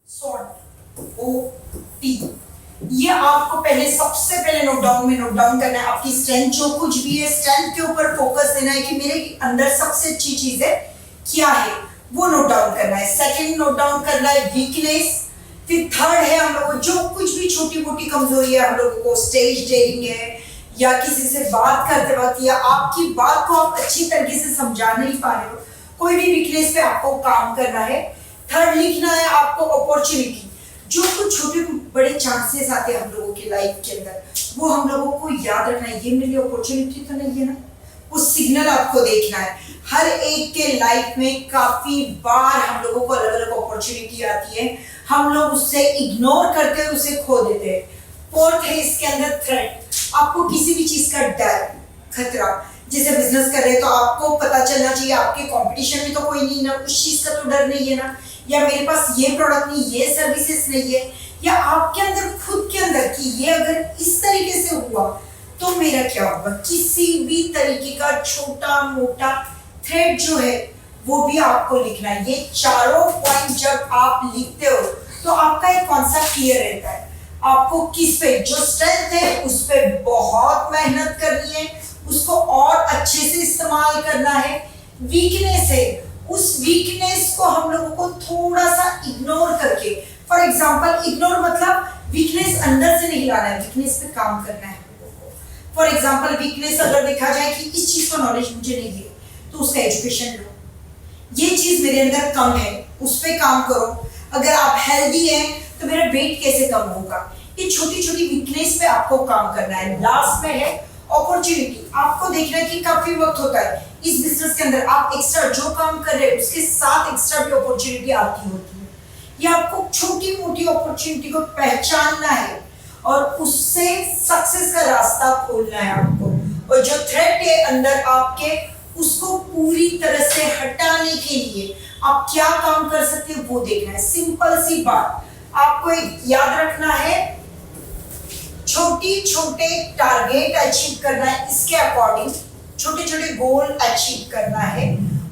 SWOT OT, ये आपको पहले सबसे पहले नोट डाउन करना है। आपकी स्ट्रेंथ जो कुछ भी है, स्ट्रेंथ के ऊपर फोकस देना है कि मेरे अंदर सबसे अच्छी चीज है क्या है, वो नोट डाउन करना है। सेकंड नोट डाउन करना है वीकनेस। फिर थर्ड है हम लोगों जो कुछ भी छोटी मोटी कमजोरी है हम लोगों को, स्टेज डेयरिंग है या किसी से बात करते वक्त या आपकी बात को आप अच्छी तरीके से समझा नहीं पा रहे हो, कोई भी वीकनेस पे आपको काम करना है। थर्ड लिखना है आपको अपॉर्चुनिटी, जो कुछ छोटे बड़े चांसेस आते हैं हम लोगों की लाइफ के अंदर, वो हम लोगों को याद रखना है। ये मेरी अपॉर्चुनिटी तो नहीं है ना, वो सिग्नल आपको देखना है। हर एक के लाइफ में काफी बार हम लोगों को अलग अलग अपॉर्चुनिटी आती है, हम लोग उससे इग्नोर करके उसे खो देते हैं। फोर्थ है इसके अंदर थ्रेट, आपको किसी भी चीज का डर, खतरा। जैसे बिजनेस कर रहे हैं तो आपको पता चलना चाहिए आपके कंपटीशन में तो कोई नहीं ना, उस चीज का तो डर नहीं है ना, या मेरे पास ये प्रोडक्ट नहीं, ये सर्विसेज नहीं है, या आपके अंदर खुद के अंदर कि ये अगर इस तरीके से हुआ तो मेरा क्या होगा। किसी भी तरीके का छोटा मोटा थ्रेड जो है वो भी आपको लिखना है। ये चारों पॉइंट जब आप लिखते हो तो आपका एक कॉन्सेप्ट क्लियर रहता है। आपको किस पे, जो स्ट्रेंथ है उस पे बहुत मेहनत करनी है, उसको और अच्छे से इस्तेमाल करना है। वीकनेस है, उस वीकनेस को हम लोगों को थोड़ा सा इग्नोर करके, फॉर एग्जांपल इग्नोर मतलब वीकनेस अंदर से नहीं लाना है, वीकनेस पे काम करना है हम लोगों को। फॉर एग्जांपल वीकनेस अगर देखा जाए कि इस चीज का नॉलेज मुझे नहीं है तो उसका एजुकेशन लो, ये चीज मेरे अंदर कम है उस पे काम करो। अगर आप हेल्दी हैं तो मेरा वेट कैसे कम होगा, ये छोटी छोटी वीकनेस पे आपको काम करना है। लास्ट में है अपॉर्चुनिटी, आपको देखना है कि काफी वक्त होता है इस बिजनेस के अंदर आप एक्स्ट्रा जो काम कर रहे हैं उसके साथ एक्स्ट्रा भी अपॉर्चुनिटी आती होती है। ये आपको छोटी मोटी अपॉर्चुनिटी को पहचानना है और उससे सक्सेस का रास्ता खोलना है आपको। और जो थ्रेट है अंदर आपके, उसको पूरी तरह से हटाने के लिए आप क्या काम कर सकते हो वो देखना है। सिंपल सी बात आपको एक याद रखना है, छोटी छोटे टारगेट अचीव करना है, इसके अकॉर्डिंग छोटे छोटे गोल अचीव करना है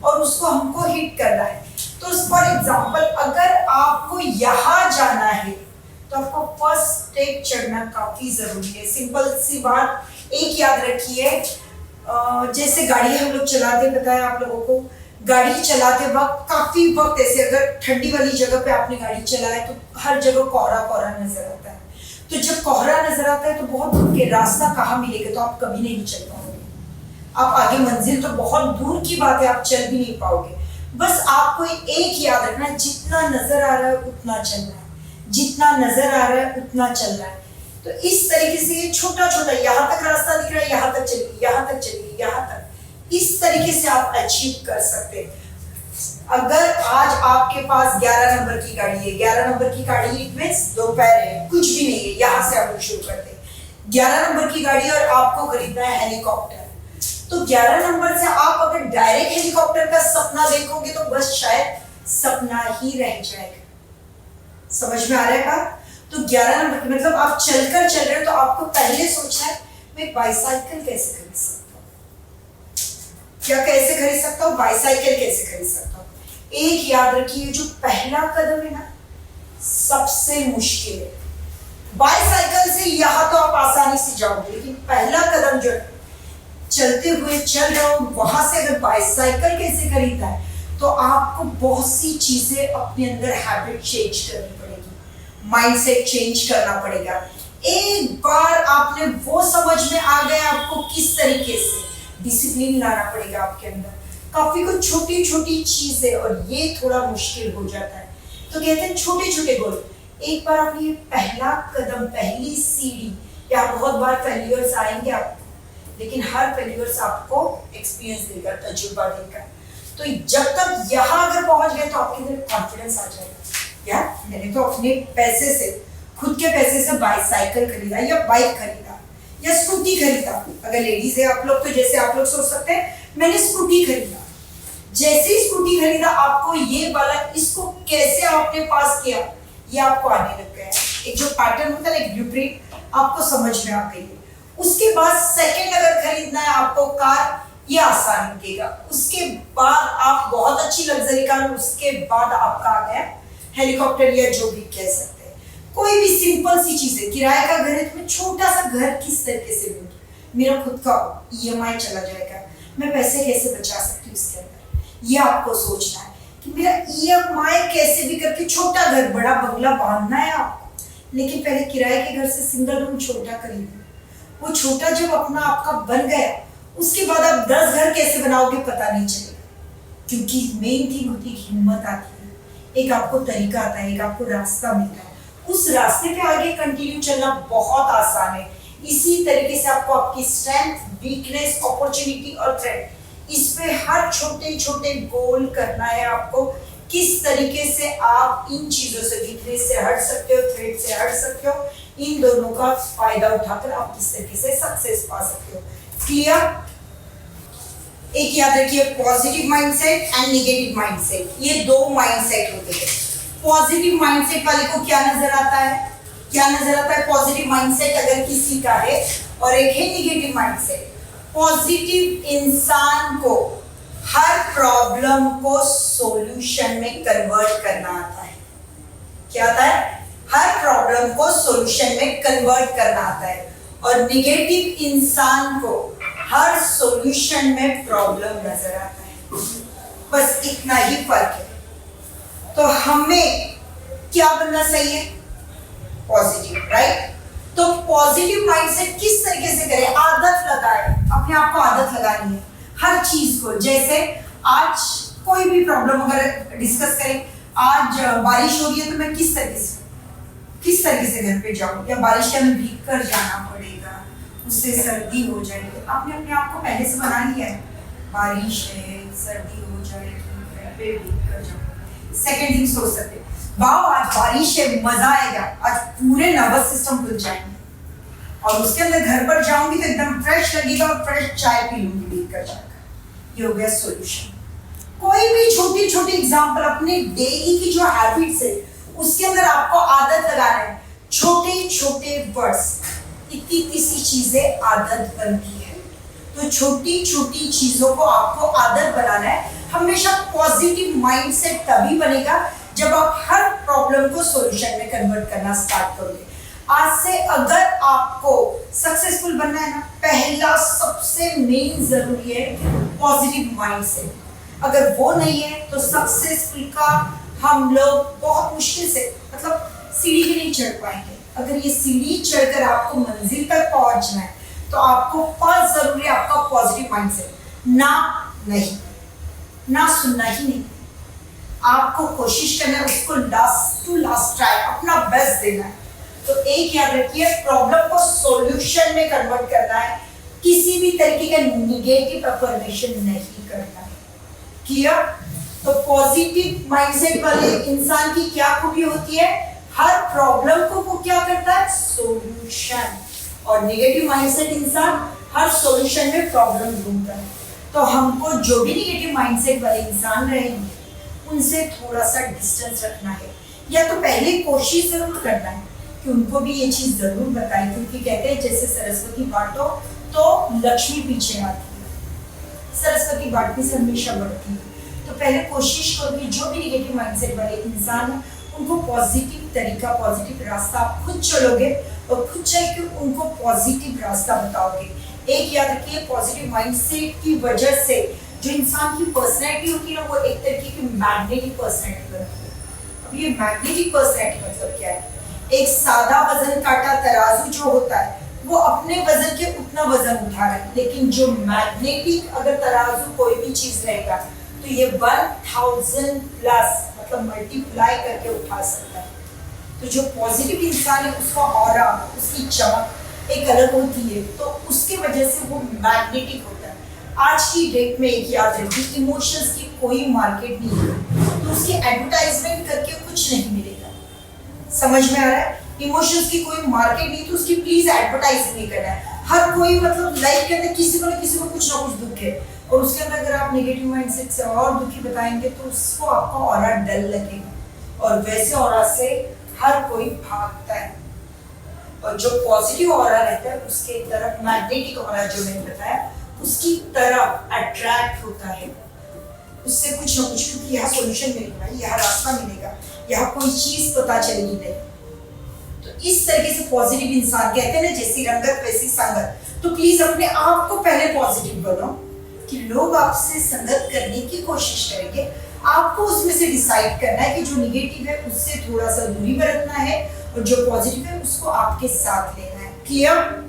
और उसको हमको हिट करना है। तो फॉर एग्जांपल अगर आपको यहाँ जाना है तो आपको फर्स्ट स्टेप चढ़ना काफी जरूरी है। सिंपल सी बात एक याद रखिए, जैसे गाड़ी हम लोग चलाते, बताया आप लोगों को, गाड़ी चलाते वक्त काफी वक्त ऐसे अगर ठंडी वाली जगह पे आपने गाड़ी चलाए तो हर जगह कोहरा कोहरा नजर आता है। तो जब कोहरा नजर आता है तो बहुत दूर के रास्ता कहाँ मिलेगा, तो आप कभी नहीं चल पाओगे। आप आगे मंजिल तो बहुत दूर की बात है, आप चल भी नहीं पाओगे। बस आपको एक याद रखना है, जितना नजर आ रहा है उतना चलना है, जितना नजर आ रहा है उतना चलना है। तो इस तरीके से ये छोटा छोटा, यहाँ तक रास्ता दिख रहा है, यहाँ तक चलिए, यहाँ तक चलिए, यहाँ तक, इस तरीके से आप अचीव कर सकते हैं। अगर आज आपके पास 11 नंबर की गाड़ी है, 11 नंबर की गाड़ी इट मींस दोपहर है, कुछ भी नहीं है, यहाँ से आप लोग शुरू करते हैं 11 नंबर की गाड़ी और आपको खरीदना है हेलीकॉप्टर। तो 11 नंबर से आप अगर डायरेक्ट हेलीकॉप्टर का सपना देखोगे तो बस शायद सपना ही रह जाएगा। समझ में आ रहा है बात? तो 11 नंबर मतलब आप चलकर चल रहे हो तो आपको पहले सोचना है मैं बाइसाइकिल कैसे खरीद सकता हूँ, क्या कैसे खरीद सकता हूँ, बाइसाइकिल कैसे खरीद सकता हूँ। एक याद रखिए, जो पहला कदम है ना सबसे मुश्किल है। बाइसाइकिल से यहाँ तो आप आसानी से जाओगे, लेकिन पहला कदम जो है चलते हुए चल रहे हो वहां से अगर बाइसाइकिल कैसे खरीदना है तो आपको बहुत सी चीजें अपने अंदर हैबिट चेंज करनी पड़ेगी, माइंडसेट चेंज करना पड़ेगा। एक बार आपने वो समझ में आ गया आपको किस तरीके से डिसिप्लिन लाना पड़ेगा आपके अंदर। काफी कुछ छोटी छोटी चीजें और ये थोड़ा मुश्किल हो जाता है। तो कहते हैं छोटे छोटे गोल। एक बार आपने ये पहला कदम, पहली सीढ़ी, या बहुत बार फेल्यूर्स आएंगे आपको, लेकिन हर फेल्यूर्स आपको एक्सपीरियंस देगा, तजुर्बा देगा। तो जब तक यहाँ अगर पहुंच गए तो आपके अंदर कॉन्फिडेंस आ जाएगा। यार मैंने तो अपने पैसे से, खुद के पैसे से बाइसाइकिल खरीदा या बाइक खरीदा या स्कूटी खरीदा। अगर लेडीज है आप लोग तो जैसे आप लोग सोच सकते हैं मैंने स्कूटी खरीदा, जैसे ही स्कूटी खरीदा आपको ये वाला, इसको कैसे आपने पास किया ये आपको आने लग गया। एक जो पैटर्न होता है, एक ब्लूप्रिंट आपको समझ में आ गई है। उसके बाद सेकंड अगर खरीदना है आपको कार, ये आसान लगेगा। उसके बाद आप बहुत अच्छी लग्जरी कार, उसके बाद आपका आ गया हेलीकॉप्टर या जो भी कह सकते हैं। कोई भी सिंपल सी चीज है, किराए का घर है तो मैं छोटा सा घर किस तरीके से लूँ, मेरा खुद का ईएमआई चला जाएगा, मैं पैसे कैसे बचा सकती हूँ इसके अंदर, ये आपको सोचना है कि मेरा ईएमआई कैसे भी करके छोटा घर, बड़ा बंगला बांधना है आपको, लेकिन पहले किराए के घर से सिंगल रूम छोटा खरीदो। वो छोटा जब अपना आपका बन गया, उसके बाद आप 10 घर कैसे बनाओगे पता नहीं चलेगा, क्योंकि मेन थिंग होती है हिम्मत आती है, एक आपको तरीका आता है, एक आपको रास्ता मिलता है, उस रास्ते पे आगे कंटिन्यू चलना बहुत आसान है। इसी तरीके से आपको आपकी स्ट्रेंथ, वीकनेस, अपॉर्चुनिटी और थ्रेट, इस पे हर छोटे छोटे गोल करना है आपको, किस तरीके से आप इन चीजों से, वीकनेस से हट सकते हो, थ्रेट से हट सकते हो, इन दोनों का फायदा उठाकर आप किस तरीके से सक्सेस पा सकते हो। क्लियर? एक याद रखिए, positive mindset and negative mindset, ये दो माइंडसेट होते हैं। पॉजिटिव माइंडसेट वाले को क्या नजर आता है, क्या नजर आता है? पॉजिटिव माइंडसेट अगर किसी का है, और एक है नेगेटिव माइंडसेट। पॉजिटिव इंसान को हर प्रॉब्लम को सॉल्यूशन में कन्वर्ट करना आता है। क्या आता है? हर प्रॉब्लम को सॉल्यूशन में कन्वर्ट करना आता है। और नेगेटिव इंसान को हर सॉल्यूशन में प्रॉब्लम नजर आता है। बस इतना ही फर्क है। तो हमें क्या बनना चाहिए? Positive, right? तो पॉजिटिव माइंडसेट किस तरीके से करें? आदत लगाए, अपने आप को आदत लगानी है हर चीज को। जैसे आज कोई भी प्रॉब्लम अगर डिस्कस करें, आज बारिश हो रही है तो मैं किस तरीके से घर पे जाऊं, या बारिश के में भीग कर जाना पड़ेगा, उससे सर्दी हो जाएगी। आपने अपने आप को पहले से बना लिया है, बारिश है, सर्दी हो जाएगी, घर पे भीग कर जाऊं। सेकेंड थिंग सोच सकते, वाह आज बारिश है, मजा आएगा, आज पूरे नर्वस सिस्टम खुल जाएंगे, और उसके अंदर घर पर जाऊंगी तो एकदम फ्रेश लगेगा और फ्रेश चाय पी लूंगी भीग कर जाकर। ये हो गया सॉल्यूशन। कोई भी छोटी छोटी एग्जांपल अपने डेली की जो हैबिट्स है उसके अंदर आपको आदत लगाना है। छोटे छोटे वर्ड्स, इतनी सी चीजें आदत बनती है। तो छोटी छोटी चीजों को आपको आदत बनाना है। हमेशा पॉजिटिव माइंडसेट तभी बनेगा जब आप हर प्रॉब्लम को सॉल्यूशन में कन्वर्ट करना स्टार्ट करोगे। आज से अगर आपको सक्सेसफुल बनना है ना, पहला सबसे मेन जरूरी है पॉजिटिव माइंडसेट। अगर वो नहीं है तो सक्सेसफुल का हम लोग बहुत मुश्किल से, मतलब सीढ़ी भी नहीं चढ़ पाएंगे। अगर ये सीढ़ी चढ़कर आपको मंजिल तक पहुंचना है तो आपको फर्स्ट जरूरी है आपका पॉजिटिव माइंडसेट। ना नहीं, ना सुनना ही नहीं, आपको कोशिश करना है, उसको लास्ट टू लास्ट ट्राई, अपना बेस्ट देना है। तो एक याद रखिए, प्रॉब्लम को सॉल्यूशन में कन्वर्ट करना है, किसी भी तरीके का नेगेटिव अफर्मेशन नहीं करना है। क्लियर? तो पॉजिटिव माइंडसेट वाले इंसान की क्या खूबी होती है? हर प्रॉब्लम को वो क्या करता है? सॉल्यूशन। और नेगेटिव माइंडसेट इंसान हर सॉल्यूशन में प्रॉब्लम ढूंढता है। तो हमको जो भी नेगेटिव माइंडसेट वाले इंसान रहेंगे उनसे थोड़ा सा डिस्टेंस रखना है, या तो पहले कोशिश जरूर करना है कि उनको भी ये चीज जरूर बताएं, क्योंकि कहते हैं जैसे सरस्वती बांटो तो लक्ष्मी पीछे आती है, सरस्वती बांटने से हमेशा बढ़ती है। तो पहले कोशिश करो कि जो भी नेगेटिव माइंडसेट वाले इंसान हैं उनको पॉजिटिव तरीका, पॉजिटिव रास्ता आप खुद चलोगे और खुद चल के उनको पॉजिटिव रास्ता बताओगे। एक याद रखिए, पॉजिटिव माइंडसेट की वजह से जो इंसान की पर्सनैलिटी होती है ना, वो एक तरीके की मैग्नेटिक पर्सनैलिटी बनती है। अब ये मैग्नेटिक पर्सनैलिटी मतलब क्या है? एक सादा वजन काटा तराजू जो होता है वो अपने वजन के उतना वजन उठा रहा है, लेकिन जो मैग्नेटिक अगर तराजू कोई भी चीज रहेगा तो ये 1000 प्लस मतलब मल्टीप्लाई करके उठा सकता है। तो जो पॉजिटिव इंसान है उसका ऑरा, उसकी चमक एक अलग होती है, तो उसकी वजह से वो मैग्नेटिक होता है। आज की डेट में एक याद रखिए, इमोशंस की कोई मार्केट नहीं है, तो उसकी एडवर्टाइजमेंट करके कुछ नहीं मिलेगा। समझ में आ रहा है? इमोशंस की कोई मार्केट नहीं, तो उसकी प्लीज एडवर्टाइज नहीं करना है। हर कोई मतलब लाइफ के अंदर किसी को ना कुछ ना कुछ दुख है, और उसके अंदर अगर आप नेगेटिव माइंडसेट से और दुखी बताएंगे तो उसको आपका ऑरा डल लगेगा, और वैसे ऑरा से हर कोई भागता है। और जो पॉजिटिव ऑरा रहता है उसके तरफ, मैग्नेटिक ऑरा जो मैंने बताया, उसकी तरफ अट्रैक्ट होता है, उससे कुछ ना कुछ, क्योंकि यहाँ सॉल्यूशन मिलेगा, यहाँ रास्ता मिलेगा, यहाँ कोई चीज पता चलेगी नहीं। तो इस तरीके से पॉजिटिव इंसान, कहते हैं ना जैसी रंगत वैसी संगत, तो प्लीज अपने आप को पहले पॉजिटिव बनो कि लोग आपसे संगत करने की कोशिश करेंगे, आपको उसमें से डिसाइड करना है कि जो निगेटिव है उससे थोड़ा सा दूरी बरतना है और जो पॉजिटिव है उसको आपके साथ लेना है। क्लियर?